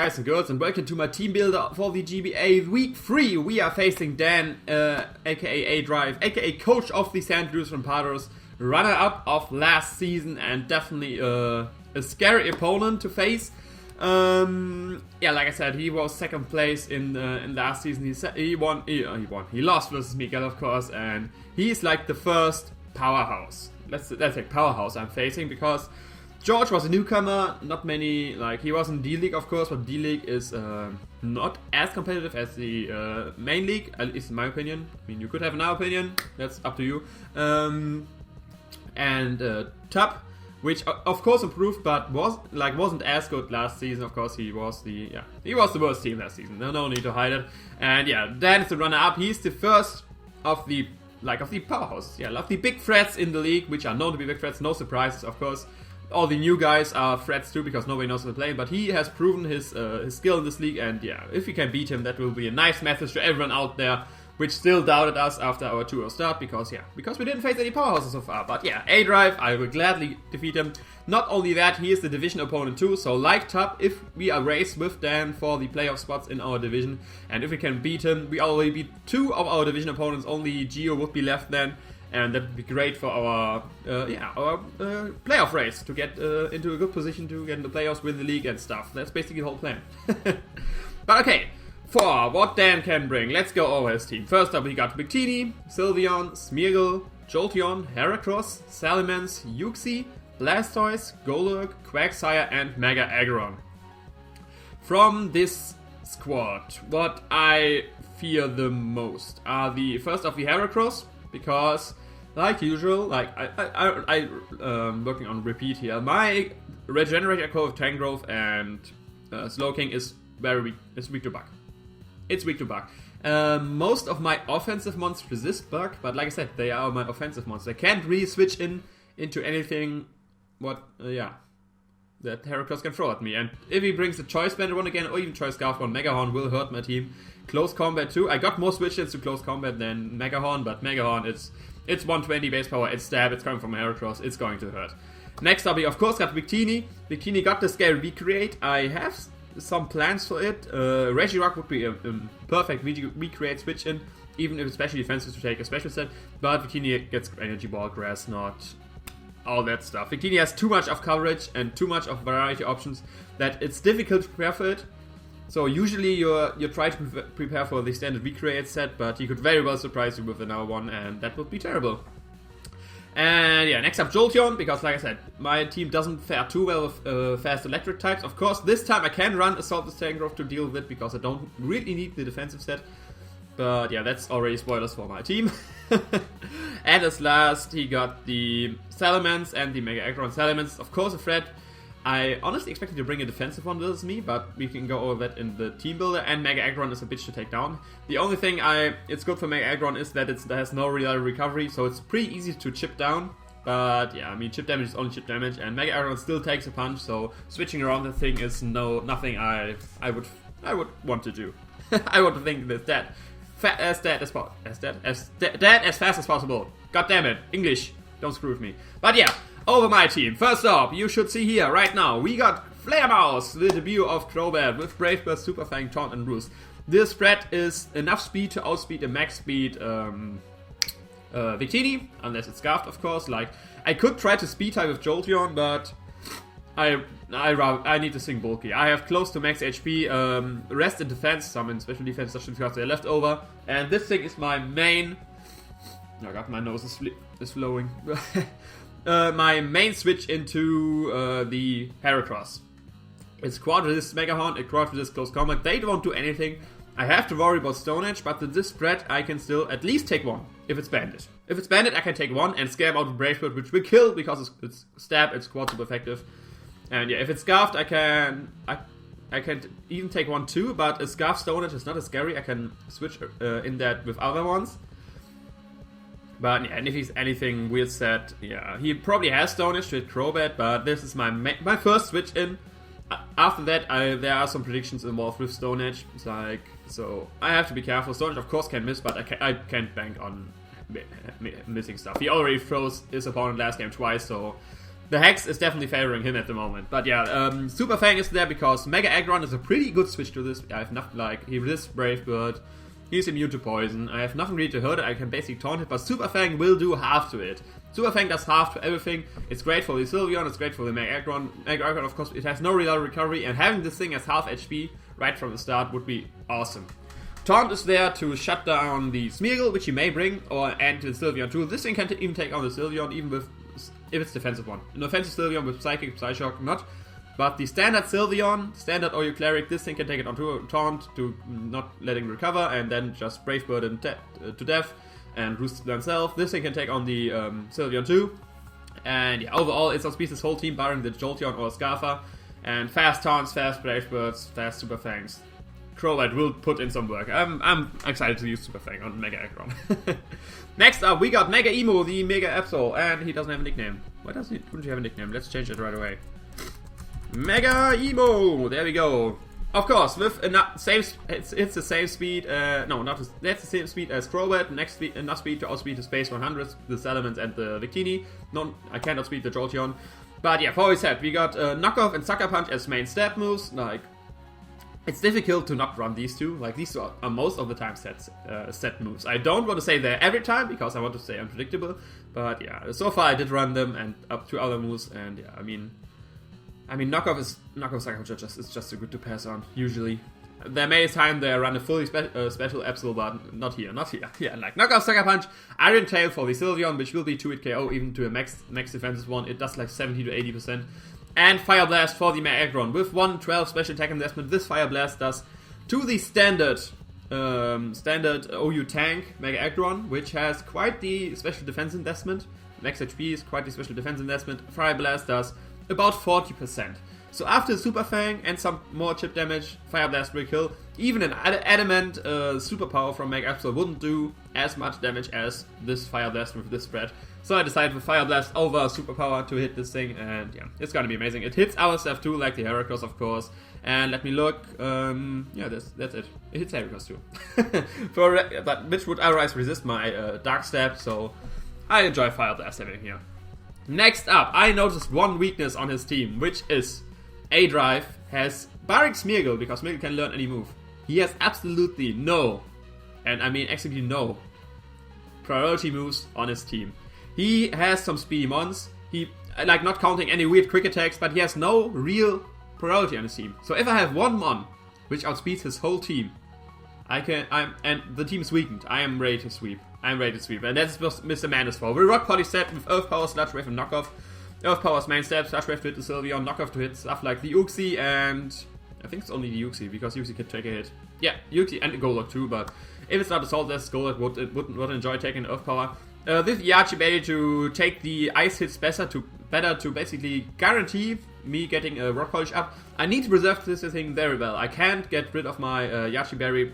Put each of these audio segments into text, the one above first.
guys and girls, and welcome to my team builder for the GBA Week 3. We are facing Dan, aka aDrive, aka coach of the St Louis Rampardos, runner-up of last season, and definitely a scary opponent to face. Yeah, like I said, he was second place in last season. He won. He lost versus Miguel, of course, and he's like the first powerhouse. Let's say powerhouse I'm facing, because George was a newcomer. Not many, like, he was in D-League, of course, but D-League is not as competitive as the main league, at least in my opinion. I mean, you could have another opinion. That's up to you. And Tup, which of course improved, but wasn't as good last season. Of course, he was the worst team last season. No need to hide it. And yeah, Dan is the runner-up. He's the first of the powerhouses. Yeah, of the big threats in the league, which are known to be big threats. No surprises, of course. All the new guys are threats too, because nobody knows how to play. But he has proven his skill in this league, and yeah, if we can beat him, that will be a nice message to everyone out there which still doubted us after our 2-0 start, because we didn't face any powerhouses so far. But yeah, aDrive, I will gladly defeat him. Not only that, he is the division opponent too, so like Tup, if we are raced with Dan for the playoff spots in our division, and if we can beat him, we already beat 2 of our division opponents. Only Geo would be left then, and that would be great for our playoff race, to get into a good position to get in the playoffs, win the league and stuff. That's basically the whole plan. But okay, for what Dan can bring, let's go over his team. First up, we got Victini, Sylveon, Smeargle, Jolteon, Heracross, Salamence, Uxie, Blastoise, Golurk, Quagsire, and Mega Aggron. From this squad, what I fear the most are the first of the Heracross, because like usual, like I'm working on repeat here. My Regenerator Core of Tangrowth and Slowking is very weak. It's weak to bug. It's weak to bug. Most of my offensive monsters resist bug, but like I said, they are my offensive monsters. I can't really switch into anything that Heracross can throw at me. And if he brings the Choice Banded one again, or even Choice Scarf one, Mega Horn will hurt my team. Close Combat too. I got more switches to Close Combat than Mega Horn, but Mega Horn, it's 120 base power, it's stab, it's coming from Heracross, it's going to hurt. Next up, we of course got Victini. Victini got the scale recreate. I have some plans for it. Regirock would be a perfect recreate switch in, even if it's special defensive to take a special set, but Victini gets Energy Ball, Grass Knot, all that stuff. Victini has too much of coverage and too much of variety options that it's difficult to prepare for it. So usually you try to prepare for the standard recreate set, but he could very well surprise you with another one, and that would be terrible. And yeah, next up Jolteon, because like I said, my team doesn't fare too well with fast electric types. Of course, this time I can run Assault with Tangrowth to deal with it, because I don't really need the defensive set. But yeah, that's already spoilers for my team. And as last, he got the Salamence and the Mega Aggron. Salamence, of course, a threat. I honestly expected to bring a defensive one versus me, but we can go over that in the team builder. And Mega Aggron is a bitch to take down. The only thing it's good for Mega Aggron is that it has no real recovery, so it's pretty easy to chip down. But yeah, I mean, chip damage is only chip damage, and Mega Aggron still takes a punch, so switching around the thing is nothing I would want to do. I want to think that as fast as possible. God damn it, English, don't screw with me. But yeah. Over my team. First up, you should see here right now, we got Fledermaus, the debut of Crobat with Brave Bird, Super Fang, Taunt, and Roost. This spread is enough speed to outspeed a max speed Victini, unless it's scarfed, of course. Like, I could try to speed type with Jolteon, but I need to swing bulky. I have close to max HP, rest in defense, some in special defense, just because they're left over. And this thing is my main... Oh god, my nose is flowing. My main switch into the Heracross. It's quad resist Mega Horn, it quad resist Close Combat. They don't do anything. I have to worry about Stone Edge, but with this spread I can still at least take one, if it's banded. If it's banded, I can take one and scare out with Brave Bird, which will kill, because it's stab, it's quad super effective. And yeah, if it's scarfed, I can even take one too, but a scarf Stone Edge is not as scary. I can switch in that with other ones. But yeah, and if he's anything weird set, yeah, he probably has Stone Edge with Crobat, but this is my first switch in. After that, there are some predictions involved with Stone Edge. It's like, so I have to be careful. Stone Edge, of course, can miss, but I can't bank on missing stuff. He already froze his opponent last game twice, so the Hex is definitely favoring him at the moment. But yeah, Super Fang is there because Mega Aggron is a pretty good switch to this. I have nothing like, he resists Brave Bird, he's immune to poison, I have nothing really to hurt it, I can basically taunt it, but Super Fang will do half to it. Super Fang does half to everything. It's great for the Sylveon, it's great for the Mega Aggron. Mega Aggron, of course, it has no real recovery, and having this thing as half HP right from the start would be awesome. Taunt is there to shut down the Smeargle, which he may bring, and the Sylveon too. This thing can even take on the Sylveon, even with, if it's defensive one. An offensive Sylveon with Psychic, Psyshock, not. But the standard Sylveon, standard Oyo Cleric, this thing can take it onto Taunt to not letting recover, and then just Brave Bird to death, and Roost themselves. This thing can take on the Sylveon too. And yeah, overall, it's outspeeds this whole team, barring the Jolteon or Scarfa. And fast Taunts, fast Brave Birds, fast Super Fangs. Crobat will put in some work. I'm excited to use Super Fang on Mega Aggron. Next up, we got Mega Emo, the Mega Absol, and he doesn't have a nickname. Why doesn't he have a nickname? Let's change it right away. Mega Emo! There we go. Of course, with it's the same speed, that's the same speed as Crobat, enough speed to outspeed the Space 100, the Salamence and the Victini. I can't outspeed the Jolteon. But yeah, for we said, we got Knockoff and Sucker Punch as main stab moves, like, it's difficult to not run these two. Like, these two are most of the time set moves. I don't want to say they're every time, because I want to stay unpredictable. But yeah, so far I did run them, and up to other moves, and yeah, I mean, Knockoff Sucker Punch is just too good to pass on, usually. There may be time they run a fully special Absol, but not here. Yeah, like Knockoff Sucker Punch, Iron Tail for the Sylveon, which will be 2-hit KO, even to a max defensive one. It does like 70 to 80%. And Fire Blast for the Mega Aggron. With 112 special attack investment, this Fire Blast does to the standard OU tank Mega Aggron, which has quite the special defense investment. Max HP is quite the special defense investment. Fire Blast does about 40%. So after Super Fang and some more chip damage, Fire Blast will kill. Even an adamant superpower from Mega Absol wouldn't do as much damage as this Fire Blast with this spread. So I decided with Fire Blast over superpower to hit this thing, and yeah, it's gonna be amazing. It hits our stuff too, like the Heracross, of course. And let me look, yeah, that's it. It hits Heracross too. But which would otherwise resist my Dark Stab, so I enjoy Fire Blast having here. Next up, I noticed one weakness on his team, which is aDrive has, barring Smeargle, because Smeargle can learn any move, he has absolutely no, and I mean actually no, priority moves on his team. He has some speedy mons, he, like not counting any weird quick attacks, but he has no real priority on his team. So if I have one mon, which outspeeds his whole team, and the team is weakened, I am ready to sweep. And that's what Mr. Man is for. We Rock Party set with Earth Power, Sludge Wave, and Knockoff. Earth Power's main step, Sludge Wave to hit the Sylveon, Knockoff to hit stuff like the Uxie, and I think it's only the Uxie, because Uxie can take a hit. Yeah, Uxie and the Golok too, but if it's not Assault Vest, Golok would enjoy taking Earth Power. This Yachi Berry to take the ice hits better to basically guarantee me getting a Rock Polish up. I need to preserve this thing very well. I can't get rid of my Yachi Berry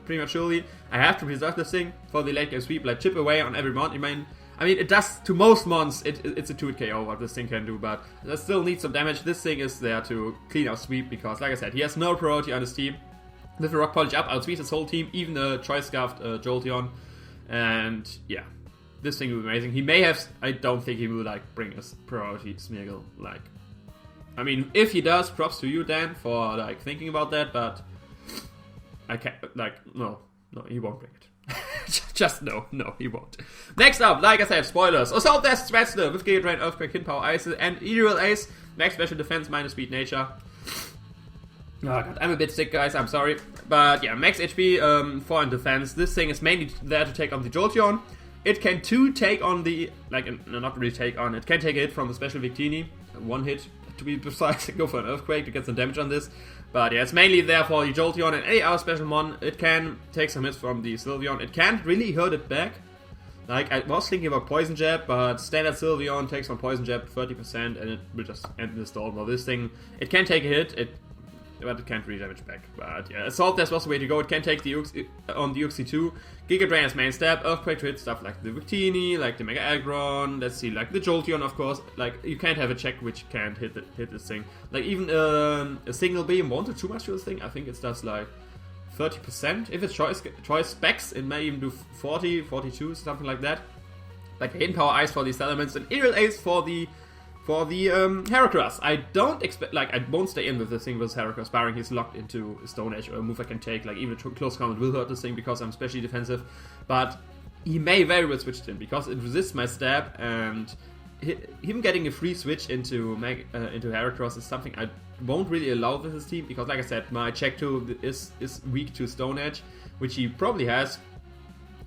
prematurely. I have to preserve this thing for the late game sweep, like chip away on every mon. I mean, it does to most mons, it's a 2-hit KO what this thing can do, but it still needs some damage. This thing is there to clean out sweep, because like I said, he has no priority on his team. With the Rock Polish up, I'll sweep his whole team, even the Choice Scarfed Jolteon, and yeah. This thing will be amazing. He may have, I don't think he will like bring us priority Smeargle, like, I mean, if he does, props to you, Dan, for like thinking about that, but I can't, like, no, he won't bring it. Just no, he won't. Next up, like I said, spoilers. Assault Vest Stratzler with Giga Drain, Earthquake, Hit Power, Ice, and Ethereal Ace, max special defense, minus speed, nature. Oh god, I'm a bit sick, guys, I'm sorry. But yeah, max HP, 4 in defense. This thing is mainly there to take on the Jolteon. It can too take on the, like, not really take on, it can take a hit from the special Victini. One hit, to be precise, go for an Earthquake to get some damage on this. But yeah, it's mainly there for the Jolteon and any other special mon. It can take some hits from the Sylveon. It can't really hurt it back. Like, I was thinking about Poison Jab, but standard Sylveon takes on Poison Jab 30% and it will just end the storm. Well, this thing, it can take a hit, but it can't really damage back. But yeah, Assault Vest was the way to go. It can take the Uxie too. Giga Drain as main stab, Earthquake to hit stuff like the Victini, like the Mega Aggron, let's see, like the Jolteon, of course. Like, you can't have a check which can't hit this thing. Like, even a single beam won't do too much to this thing. I think it does like 30%. If it's choice specs, it may even do 40, 42, something like that. Like Hidden Power Ice for the Salamence and Ethereal Ace for for the Heracross. I don't expect, like, I won't stay in with this thing with Heracross, barring he's locked into Stone Edge or a move I can take, like, even a close combat will hurt this thing because I'm especially defensive, but he may very well switch it in, because it resists my stab, and him getting a free switch into Heracross is something I won't really allow with his team, because, like I said, my check tool is weak to Stone Edge, which he probably has.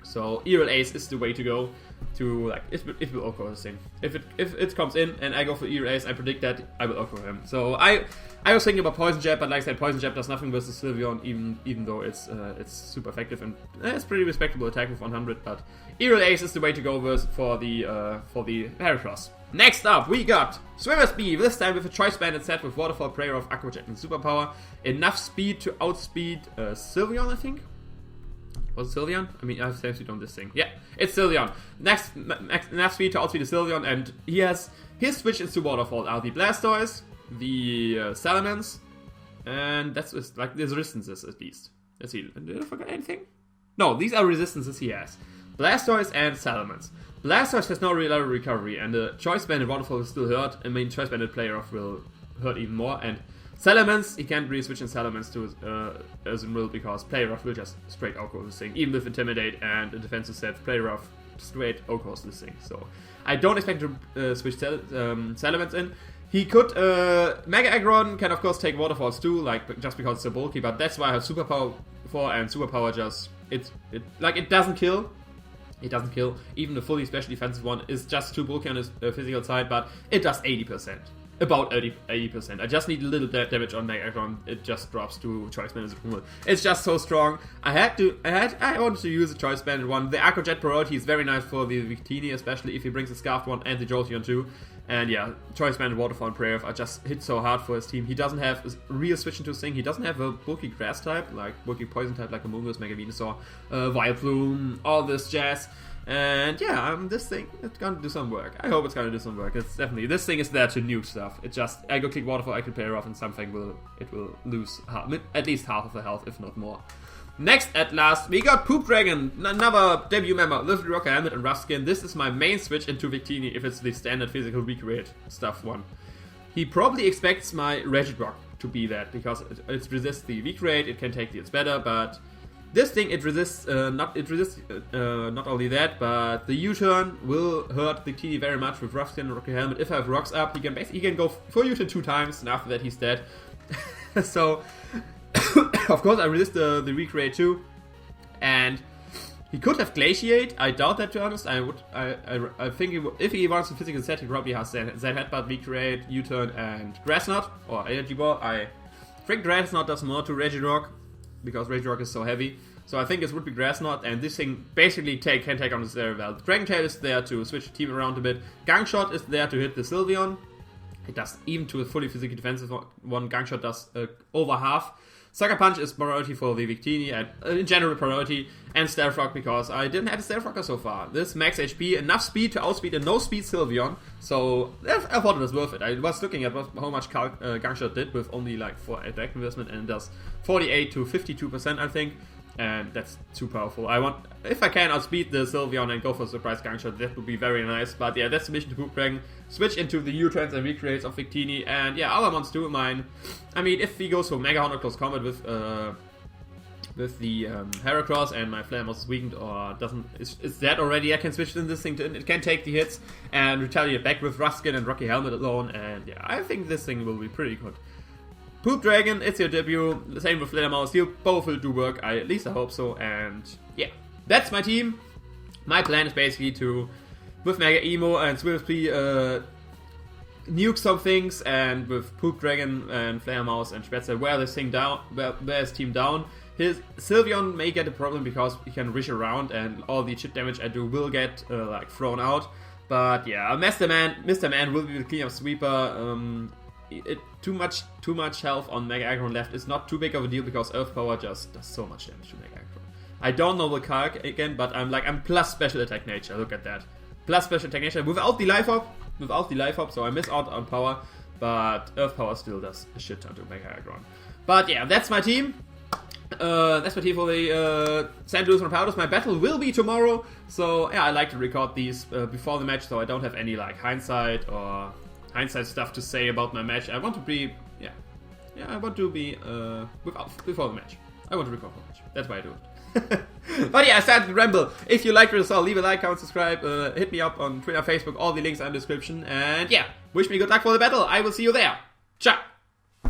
So Earl Ace is the way to go to, like, it will OHKO this thing. If it comes in and I go for Earl Ace, I predict that I will OHKO him. So I was thinking about Poison Jab, but like I said, Poison Jab does nothing versus Sylveon, even though it's super effective and it's pretty respectable attack with 100. But Earl Ace is the way to go for the Heracross. Next up, we got Swimmer's Bee, this time with a Choice Banded set with Waterfall, Prayer of, Aqua Jet, and Superpower. Enough speed to outspeed Sylveon, I think. Was it Sylveon? I mean, I have save speed on this thing. Yeah, it's Sylveon. Next, enough speed to outspeed the Sylveon, and he has his switches to Waterfall are the Blastoise, the Salamence, and that's just, like, there's resistances at least. Let's see, did I forget anything? No, these are resistances he has. Blastoise and Salamence. Blastoise has no reliable recovery, and the Choice Banded Waterfall will still hurt. I mean, Choice Banded Player Off will hurt even more, and Salamence, he can't really switch in Salamence to Azumarill because Player Off will just straight OHKO this thing. Even with Intimidate and a defensive set, Player Off straight OHKOs this thing. So I don't expect to switch Salamence in. He could, Mega Aggron can of course take Waterfalls too, like, just because it's so bulky, but that's why I have Superpower for, and Superpower just, it doesn't kill. It doesn't kill. Even the fully special defensive one is just too bulky on his physical side, but it does 80%. About 80%. I just need a little damage on Mega Aggron. It just drops to Choice Banded approval. It's just so strong. I wanted to use a Choice Banded one. The Aqua Jet priority is very nice for the Victini, especially if he brings the Scarfed one and the Jolteon too. And yeah, Choice Banded Waterfall and Prayer are just hit so hard for his team. He doesn't have a real switch into his thing. He doesn't have a bulky grass type, like bulky poison type, like Amoonguss, Mega Venusaur, Vileplume, all this jazz. And yeah, this thing, it's gonna do some work. I hope it's gonna do some work. It's definitely, this thing is there to nuke stuff. It just, I go click Waterfall, I can Player Off, and something will lose at least half of the health, if not more. Next, at last, we got Poop Dragon, another debut member, Little Rocket Helmet and Rough Skin. This is my main switch into Victini if it's the standard physical recreate stuff one. He probably expects my Regirock to be that, because it resists the recreate, it can take the it's better, but this thing, it resists not only that, but the U-turn will hurt the Victini very much with Rough Skin and Rocky Helmet. If I have rocks up, he can go full U-turn 2 times, and after that he's dead. So, of course, I resist the recreate too, and he could have Glaciate. I doubt that, to be honest. I think if he wants a physical set, he probably has that Headbutt, recreate, U-turn, and Grass Knot or Energy Ball. I think Grass Knot does more to Regirock, because Regirock is so heavy. So I think it would be Grass Knot, and this thing basically can take on this very well. Dragon Tail is there to switch the team around a bit. Gunk Shot is there to hit the Sylveon. It does, even to a fully physically defensive one, Gunk Shot does over half. Sucker Punch is priority for the Victini, and in general priority, and Stealth Rock because I didn't have a Stealth Rocker so far. This max HP, enough speed to outspeed a no speed Sylveon, so I thought it was worth it. I was looking at how much Gunk Shot did with only like 4 attack investment, and it does 48 to 52%, I think, and that's too powerful. If I can outspeed the Sylveon and go for surprise Gunk Shot, that would be very nice. But yeah, that's the mission to Poop Dragon. Switch into the U-turns and recreates of Victini, and yeah, other ones too. I mean, if he goes for Mega Horn or Close Combat with the Heracross and my Flare Mouse is weakened or is dead already, I can switch in this thing to it can take the hits and retaliate back with Ruskin and Rocky Helmet alone, and yeah, I think this thing will be pretty good. Poop Dragon, it's your debut. The same with Flare Mouse. You both will do work. At least I hope so. And yeah, that's my team. My plan is basically to, with Mega Emo and Swifty, nuke some things, and with Poop Dragon and Flare Mouse and Spätzle wear this thing down, wear his team down. His Sylveon may get a problem because he can rush around, and all the chip damage I do will get like thrown out. But yeah, Mr. Man will be the cleanup sweeper. Too much health on Mega Aggron left is not too big of a deal because Earth Power just does so much damage to Mega Aggron. I don't know the calc again, but I'm plus special attack nature. Look at that, plus special attack nature without the life up. So I miss out on power, but Earth Power still does a shit ton to Mega Aggron. But yeah, that's my team. That's my team for the St Louis Rampardos. My battle will be tomorrow, so yeah, I like to record these before the match, so I don't have any like hindsight or hindsight stuff to say about my match. I want to be, I want to be before the match. I want to record the match. That's why I do it. But yeah, I started to ramble. If you liked the result, leave a like, comment, subscribe, hit me up on Twitter, Facebook, all the links are in the description. And yeah, wish me good luck for the battle. I will see you there. Ciao.